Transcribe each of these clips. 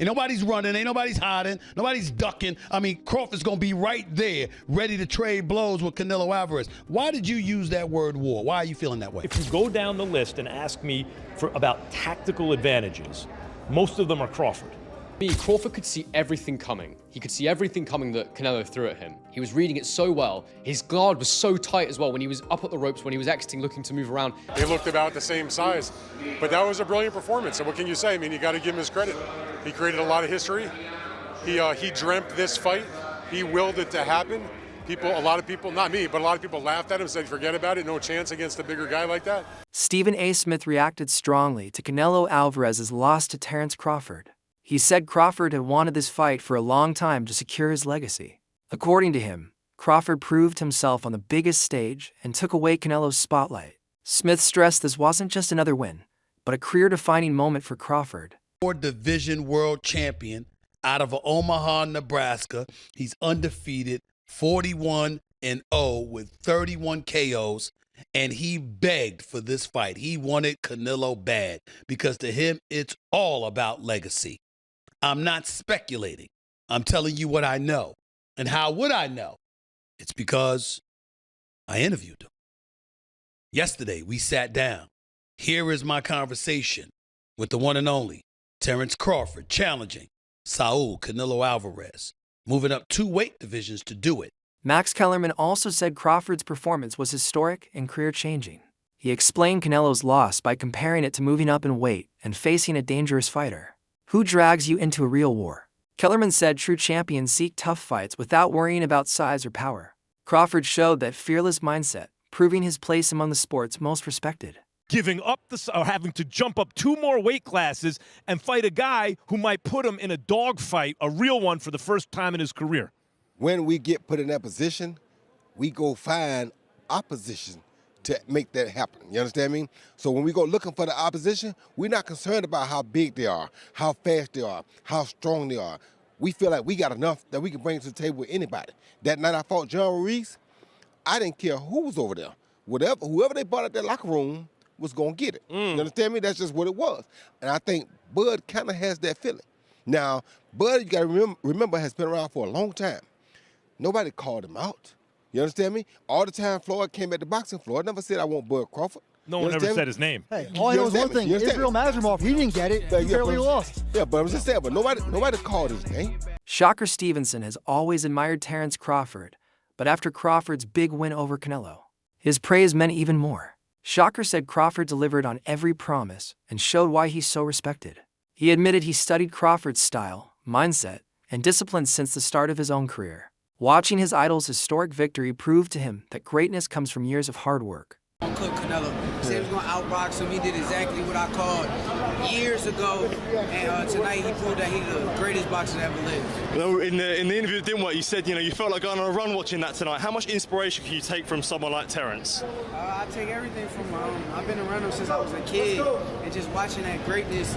Ain't nobody's running, ain't nobody's hiding, nobody's ducking. I mean, Crawford's going to be right there, ready to trade blows with Canelo Alvarez. Why did you use that word war? Why are you feeling that way? If you go down the list and ask me about tactical advantages, most of them are Crawford. Crawford could see everything coming. He could see everything coming that Canelo threw at him. He was reading it so well. His guard was so tight as well when he was up at the ropes, when he was exiting, looking to move around. They looked about the same size, but that was a brilliant performance. And what can you say? I mean, you got to give him his credit. He created a lot of history. He dreamt this fight. He willed it to happen. A lot of people, not me, but a lot of people laughed at him, said, forget about it, no chance against a bigger guy like that. Stephen A. Smith reacted strongly to Canelo Alvarez's loss to Terence Crawford. He said Crawford had wanted this fight for a long time to secure his legacy. According to him, Crawford proved himself on the biggest stage and took away Canelo's spotlight. Smith stressed this wasn't just another win, but a career-defining moment for Crawford. Division world champion out of Omaha, Nebraska. He's undefeated, 41-0 with 31 KOs, and he begged for this fight. He wanted Canelo bad because to him, it's all about legacy. I'm not speculating. I'm telling you what I know. And how would I know? It's because I interviewed him. Yesterday, we sat down. Here is my conversation with the one and only Terence Crawford challenging Saul Canelo Alvarez, moving up 2 weight divisions to do it. Max Kellerman also said Crawford's performance was historic and career-changing. He explained Canelo's loss by comparing it to moving up in weight and facing a dangerous fighter. Who drags you into a real war? Kellerman said true champions seek tough fights without worrying about size or power. Crawford showed that fearless mindset, proving his place among the sport's most respected. Giving up or having to jump up 2 more weight classes and fight a guy who might put him in a dogfight, a real one, for the first time in his career. When we get put in that position, we go find opposition to make that happen. You understand me? So when we go looking for the opposition, we're not concerned about how big they are, how fast they are, how strong they are. We feel like we got enough that we can bring to the table with anybody. That night I fought John Ruiz, I didn't care who was over there. Whoever they brought out that locker room was going to get it. You understand me? That's just what it was. And I think Bud kind of has that feeling. Now, Bud, you got to remember, has been around for a long time. Nobody called him out. You understand me? All the time Floyd came at the boxing, Floyd never said, I want Bud Crawford. No one ever said his name. Hey, all I know is one thing. Israel Mazarmov, he didn't get it. He barely lost. Yeah, but I'm just saying, but nobody called his name. Shocker Stevenson has always admired Terence Crawford, but after Crawford's big win over Canelo, his praise meant even more. Shocker said Crawford delivered on every promise and showed why he's so respected. He admitted he studied Crawford's style, mindset, and discipline since the start of his own career. Watching his idol's historic victory proved to him that greatness comes from years of hard work. Cook Canelo. He said he was going to outbox him. He did exactly what I called years ago. And tonight he proved that he's the greatest boxer to ever live. Well, in the interview that didn't work, you said, you felt like going on a run watching that tonight. How much inspiration can you take from someone like Terence? I take everything from I've been around him since I was a kid. And just watching that greatness.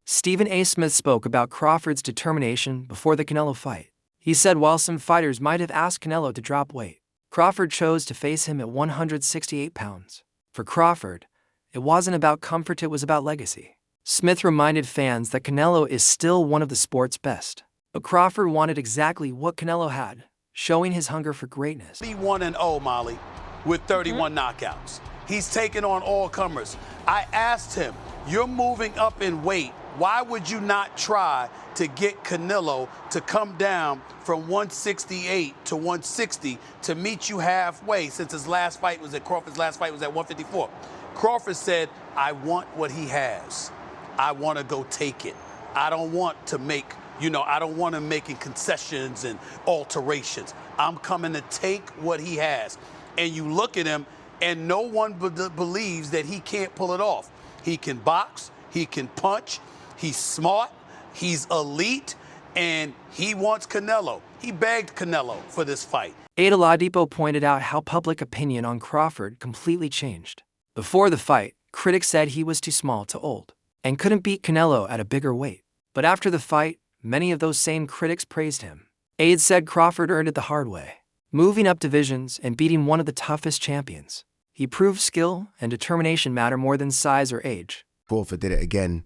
Stephen A. Smith spoke about Crawford's determination before the Canelo fight. He said while some fighters might have asked Canelo to drop weight, Crawford chose to face him at 168 pounds. For Crawford, it wasn't about comfort, it was about legacy. Smith reminded fans that Canelo is still one of the sport's best. But Crawford wanted exactly what Canelo had, showing his hunger for greatness. 31-0, Molly, with 31 knockouts. He's taken on all comers. I asked him, you're moving up in weight. Why would you not try to get Canelo to come down from 168 to 160 to meet you halfway since Crawford's last fight was at 154? Crawford said, I want what he has. I want to go take it. I don't want to make, I don't want him making concessions and alterations. I'm coming to take what he has. And you look at him and no one believes that he can't pull it off. He can box, he can punch, he's smart, he's elite, and he wants Canelo. He begged Canelo for this fight. Ada Ladipo pointed out how public opinion on Crawford completely changed. Before the fight, critics said he was too small, too old, and couldn't beat Canelo at a bigger weight. But after the fight, many of those same critics praised him. Aide said Crawford earned it the hard way, moving up divisions and beating one of the toughest champions. He proved skill and determination matter more than size or age. Crawford did it again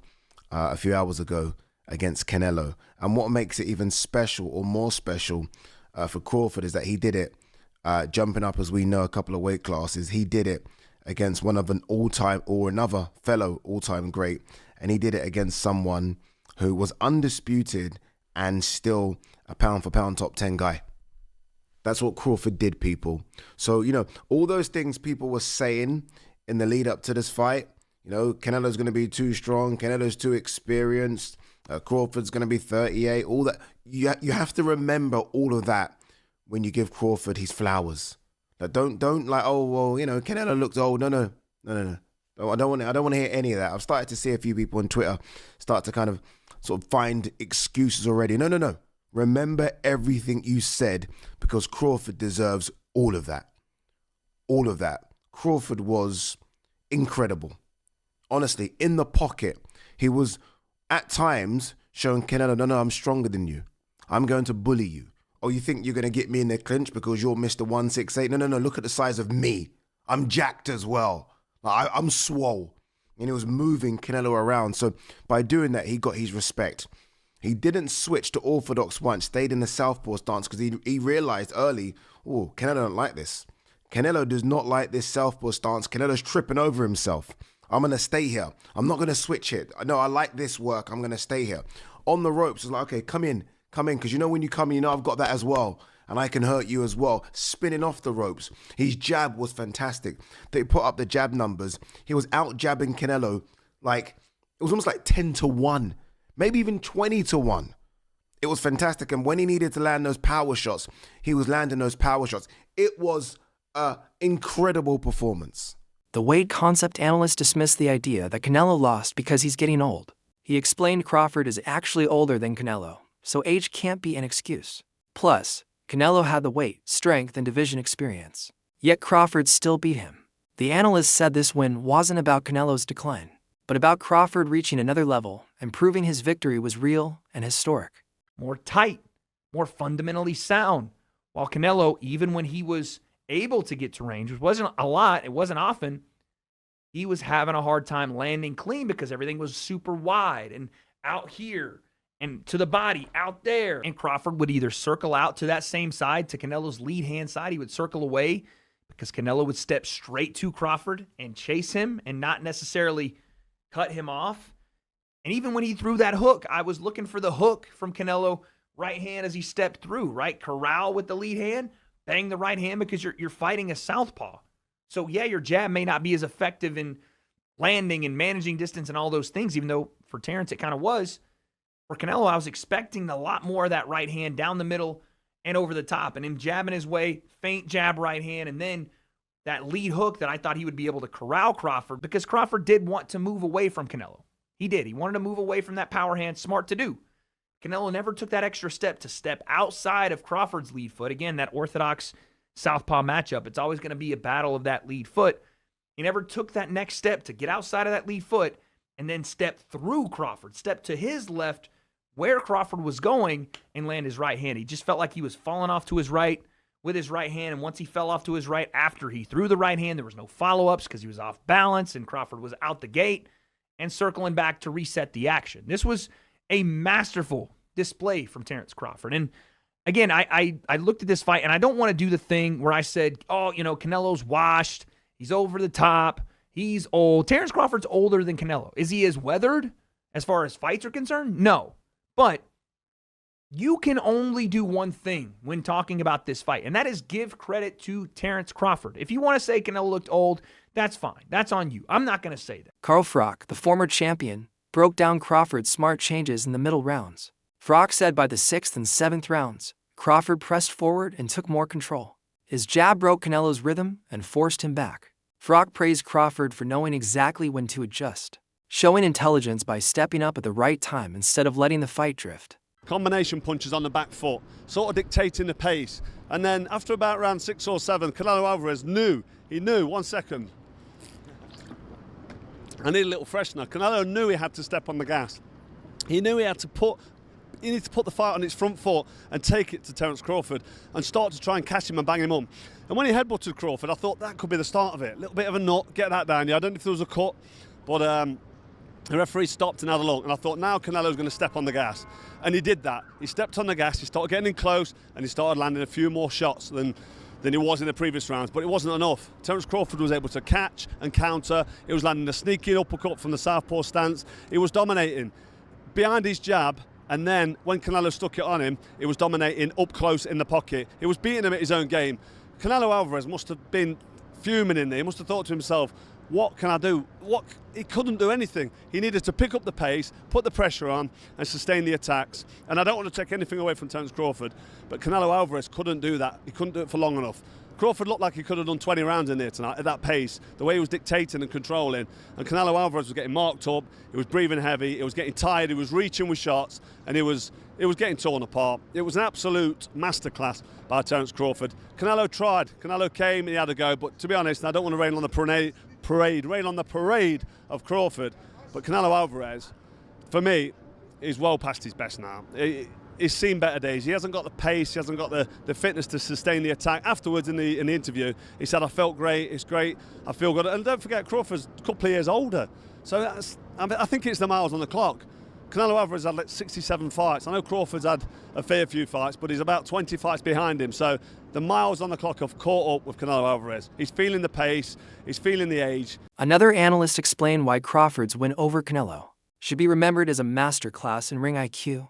a few hours ago, against Canelo. And what makes it even special or more special for Crawford is that he did it jumping up, as we know, a couple of weight classes. He did it against one of an all-time or another fellow all-time great. And he did it against someone who was undisputed and still a pound-for-pound top 10 guy. That's what Crawford did, people. So, you know, all those things people were saying in the lead up to this fight, you know, Canelo's going to be too strong, Canelo's too experienced, Crawford's going to be 38, all that. You have to remember all of that when you give Crawford his flowers. Like, don't like, oh, well, you know, Canelo looks old. No. I don't want to hear any of that. I've started to see a few people on Twitter start to kind of sort of find excuses already. No. Remember everything you said, because Crawford deserves all of that. All of that. Crawford was incredible. Honestly, in the pocket, he was at times showing Canelo, no, I'm stronger than you. I'm going to bully you. Oh, you think you're going to get me in the clinch because you're Mr. 168? No, look at the size of me. I'm jacked as well. I'm swole. And he was moving Canelo around. So by doing that, he got his respect. He didn't switch to orthodox once, stayed in the southpaw stance because he realized early, oh, Canelo don't like this. Canelo does not like this southpaw stance. Canelo's tripping over himself. I'm going to stay here. I'm not going to switch it. No, I like this work. I'm going to stay here. On the ropes, it's like, okay, come in. Because you know when you come in, you know I've got that as well. And I can hurt you as well. Spinning off the ropes. His jab was fantastic. They put up the jab numbers. He was out jabbing Canelo like, it was almost like 10-1. Maybe even 20-1. It was fantastic. And when he needed to land those power shots, he was landing those power shots. It was an incredible performance. The weight concept analyst dismissed the idea that Canelo lost because he's getting old. He explained Crawford is actually older than Canelo, so age can't be an excuse. Plus, Canelo had the weight, strength, and division experience. Yet Crawford still beat him. The analyst said this win wasn't about Canelo's decline, but about Crawford reaching another level and proving his victory was real and historic. More tight, more fundamentally sound. While Canelo, even when he was able to get to range, which wasn't a lot, it wasn't often, he was having a hard time landing clean because everything was super wide and out here and to the body out there. And Crawford would either circle out to that same side, to Canelo's lead hand side. He would circle away because Canelo would step straight to Crawford and chase him and not necessarily cut him off. And even when he threw that hook, I was looking for the hook from Canelo, right hand as he stepped through, right? Corral with the lead hand, bang the right hand because you're fighting a southpaw. So yeah, your jab may not be as effective in landing and managing distance and all those things, even though for Terence it kind of was. For Canelo, I was expecting a lot more of that right hand down the middle and over the top, and him jabbing his way, feint jab right hand, and then that lead hook that I thought he would be able to corral Crawford, because Crawford did want to move away from Canelo. He did. He wanted to move away from that power hand. Smart to do. Canelo never took that extra step to step outside of Crawford's lead foot. Again, that orthodox southpaw matchup, it's always going to be a battle of that lead foot. He never took that next step to get outside of that lead foot and then step through Crawford, step to his left where Crawford was going and land his right hand. He just felt like he was falling off to his right with his right hand, and once he fell off to his right after he threw the right hand, there was no follow-ups because he was off balance, and Crawford was out the gate and circling back to reset the action. This was a masterful display from Terence Crawford. And again, I looked at this fight, and I don't want to do the thing where I said, oh, you know, Canelo's washed, he's over the top, he's old. Terence Crawford's older than Canelo. Is he as weathered as far as fights are concerned? No. But you can only do one thing when talking about this fight, and that is give credit to Terence Crawford. If you want to say Canelo looked old, that's fine. That's on you. I'm not going to say that. Carl Froch, the former champion, broke down Crawford's smart changes in the middle rounds. Froch said by the 6th and 7th rounds, Crawford pressed forward and took more control. His jab broke Canelo's rhythm and forced him back. Froch praised Crawford for knowing exactly when to adjust, showing intelligence by stepping up at the right time instead of letting the fight drift. Combination punches on the back foot, sort of dictating the pace. And then after about round 6 or 7, Canelo Alvarez knew, 1 second, I need a little freshener. Canelo knew he had to step on the gas. He knew he had to put the fight on its front foot and take it to Terence Crawford and start to try and catch him and bang him on. And when he headbutted Crawford, I thought that could be the start of it. A little bit of a nut, get that down. Yeah, I don't know if there was a cut, but The referee stopped and had a look, and I thought, now Canelo's going to step on the gas. And he did that. He stepped on the gas, he started getting in close, and he started landing a few more shots than he was in the previous rounds, but it wasn't enough. Terence Crawford was able to catch and counter. He was landing a sneaky uppercut from the southpaw stance. He was dominating behind his jab, and then when Canelo stuck it on him, he was dominating up close in the pocket. He was beating him at his own game. Canelo Alvarez must have been fuming in there. He must have thought to himself, what can I do? He couldn't do anything. He needed to pick up the pace, put the pressure on, and sustain the attacks. And I don't want to take anything away from Terence Crawford, but Canelo Alvarez couldn't do that. He couldn't do it for long enough. Crawford looked like he could have done 20 rounds in there tonight at that pace, the way he was dictating and controlling. And Canelo Alvarez was getting marked up, he was breathing heavy, he was getting tired, he was reaching with shots, and it was getting torn apart. It was an absolute masterclass by Terence Crawford. Canelo tried, Canelo came and he had a go, but to be honest, I don't want to rain on the parade of Crawford, but Canelo Alvarez, for me, is well past his best now. He's seen better days. He hasn't got the pace, he hasn't got the fitness to sustain the attack. Afterwards in the interview, he said, I felt great, it's great, I feel good. And don't forget, Crawford's a couple of years older. So I think it's the miles on the clock. Canelo Alvarez had like 67 fights. I know Crawford's had a fair few fights, but he's about 20 fights behind him. So the miles on the clock have caught up with Canelo Alvarez. He's feeling the pace, he's feeling the age. Another analyst explained why Crawford's win over Canelo should be remembered as a masterclass in ring IQ.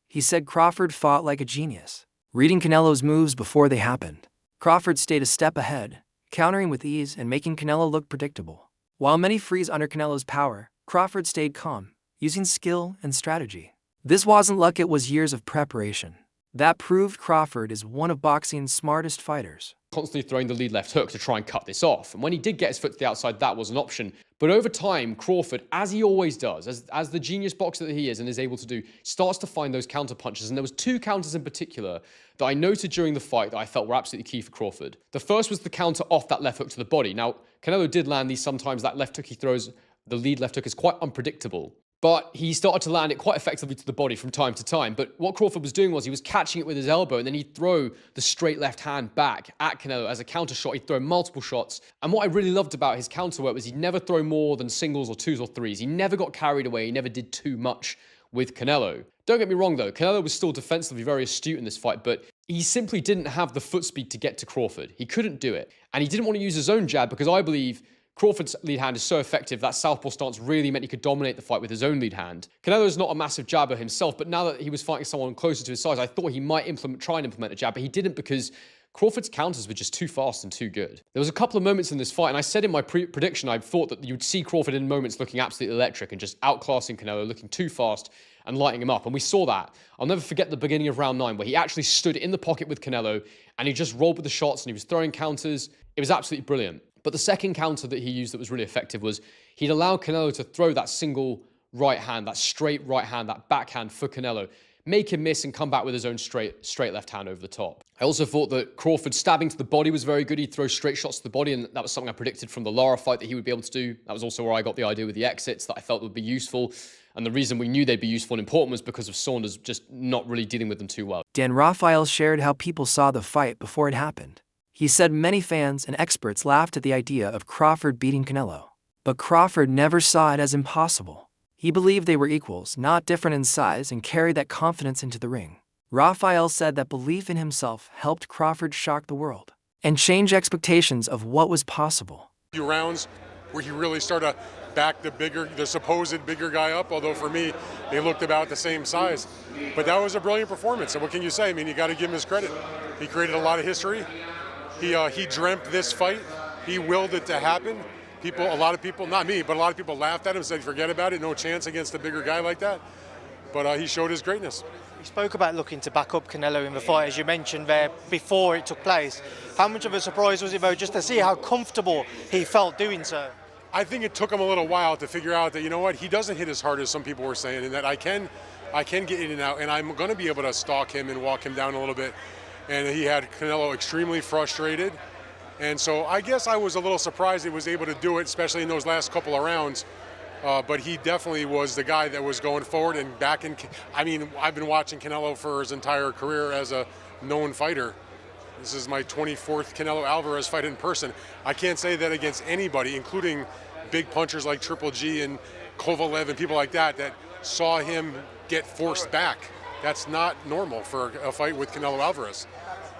He said Crawford fought like a genius, reading Canelo's moves before they happened. Crawford stayed a step ahead, countering with ease and making Canelo look predictable. While many freeze under Canelo's power, Crawford stayed calm, using skill and strategy. This wasn't luck, it was years of preparation. That proved Crawford is one of boxing's smartest fighters. Constantly throwing the lead left hook to try and cut this off. And when he did get his foot to the outside, that was an option. But over time, Crawford, as he always does, as the genius boxer that he is and is able to do, starts to find those counter punches. And there was two counters in particular that I noted during the fight that I felt were absolutely key for Crawford. The first was the counter off that left hook to the body. Now, Canelo did land these sometimes. That left hook he throws, the lead left hook, is quite unpredictable. But he started to land it quite effectively to the body from time to time. But what Crawford was doing was he was catching it with his elbow, and then he'd throw the straight left hand back at Canelo as a counter shot. He'd throw multiple shots. And what I really loved about his counter work was he'd never throw more than singles or twos or threes. He never got carried away. He never did too much with Canelo. Don't get me wrong, though. Canelo was still defensively very astute in this fight, but he simply didn't have the foot speed to get to Crawford. He couldn't do it. And he didn't want to use his own jab because I believe Crawford's lead hand is so effective that southpaw stance really meant he could dominate the fight with his own lead hand. Canelo's not a massive jabber himself, but now that he was fighting someone closer to his size, I thought he might try and implement a jab, but he didn't because Crawford's counters were just too fast and too good. There was a couple of moments in this fight, and I said in my prediction, I thought that you'd see Crawford in moments looking absolutely electric and just outclassing Canelo, looking too fast and lighting him up. And we saw that. I'll never forget the beginning of round 9 where he actually stood in the pocket with Canelo and he just rolled with the shots and he was throwing counters. It was absolutely brilliant. But the second counter that he used that was really effective was he'd allow Canelo to throw that single right hand, that straight right hand, that backhand for Canelo, make him miss and come back with his own straight left hand over the top. I also thought that Crawford stabbing to the body was very good. He'd throw straight shots to the body, and that was something I predicted from the Lara fight that he would be able to do. That was also where I got the idea with the exits that I felt would be useful. And the reason we knew they'd be useful and important was because of Saunders just not really dealing with them too well. Dan Rafael shared how people saw the fight before it happened. He said many fans and experts laughed at the idea of Crawford beating Canelo. But Crawford never saw it as impossible. He believed they were equals, not different in size, and carried that confidence into the ring. Rafael said that belief in himself helped Crawford shock the world and change expectations of what was possible. Few rounds where he really started to back the supposed bigger guy up, although for me, they looked about the same size. But that was a brilliant performance, and what can you say? I mean, you got to give him his credit. He created a lot of history. He dreamt this fight. He willed it to happen. A lot of people, not me, but a lot of people laughed at him, said, forget about it, no chance against a bigger guy like that. But he showed his greatness. He spoke about looking to back up Canelo in the fight, as you mentioned there, before it took place. How much of a surprise was it, though, just to see how comfortable he felt doing so? I think it took him a little while to figure out that, you know what, he doesn't hit as hard as some people were saying, and that I can get in and out, and I'm going to be able to stalk him and walk him down a little bit. And he had Canelo extremely frustrated. And so I guess I was a little surprised he was able to do it, especially in those last couple of rounds. But he definitely was the guy that was going forward and back in. I mean, I've been watching Canelo for his entire career as a known fighter. This is my 24th Canelo Alvarez fight in person. I can't say that against anybody, including big punchers like Triple G and Kovalev and people like that saw him get forced back. That's not normal for a fight with Canelo Alvarez.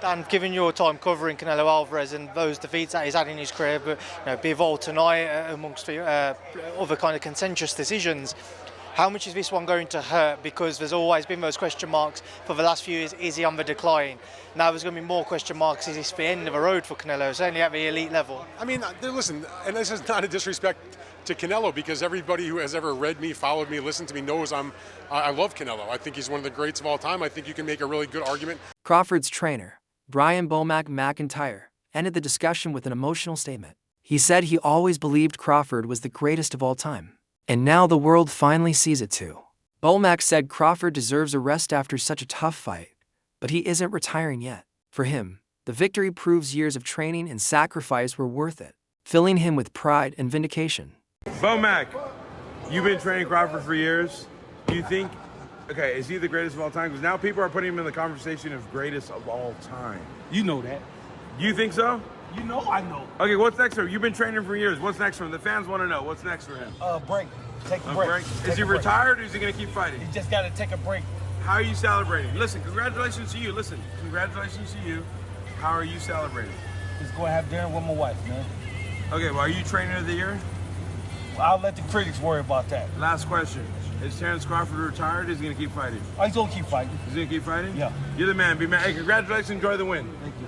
Dan, given your time covering Canelo Alvarez and those defeats that he's had in his career, but Bivol tonight, amongst other kind of contentious decisions, how much is this one going to hurt? Because there's always been those question marks for the last few years. Is he on the decline? Now there's going to be more question marks. Is this the end of a road for Canelo, certainly at the elite level? I mean, listen, and this is not a disrespect to Canelo, because everybody who has ever read me, followed me, listened to me knows I love Canelo. I think he's one of the greats of all time. I think you can make a really good argument. Crawford's trainer, Brian Bomac McIntyre, ended the discussion with an emotional statement. He said he always believed Crawford was the greatest of all time, and now the world finally sees it too. Bomac said Crawford deserves a rest after such a tough fight, but he isn't retiring yet. For him, the victory proves years of training and sacrifice were worth it, filling him with pride and vindication. Bomac, you've been training Crawford for years. Do you think, okay, is he the greatest of all time? Because now people are putting him in the conversation of greatest of all time. You know that. You think so? You know I know. Okay, what's next for him? You've been training for years. What's next for him? The fans want to know. What's next for him? Break. Take a A break. break? Take Is he a break. retired or is he going to keep fighting? You just got to take a break. How are you celebrating? Listen, congratulations to you. Listen, congratulations to you. How are you celebrating? Just go have dinner with my wife, man. Okay, well, are you trainer of the year? I'll let the critics worry about that. Last question. Is Terence Crawford retired or is he going to keep fighting? Oh, he's going to keep fighting. He's going to keep fighting? Yeah. You're the man. Be man. Hey, congratulations. Enjoy the win. Thank you.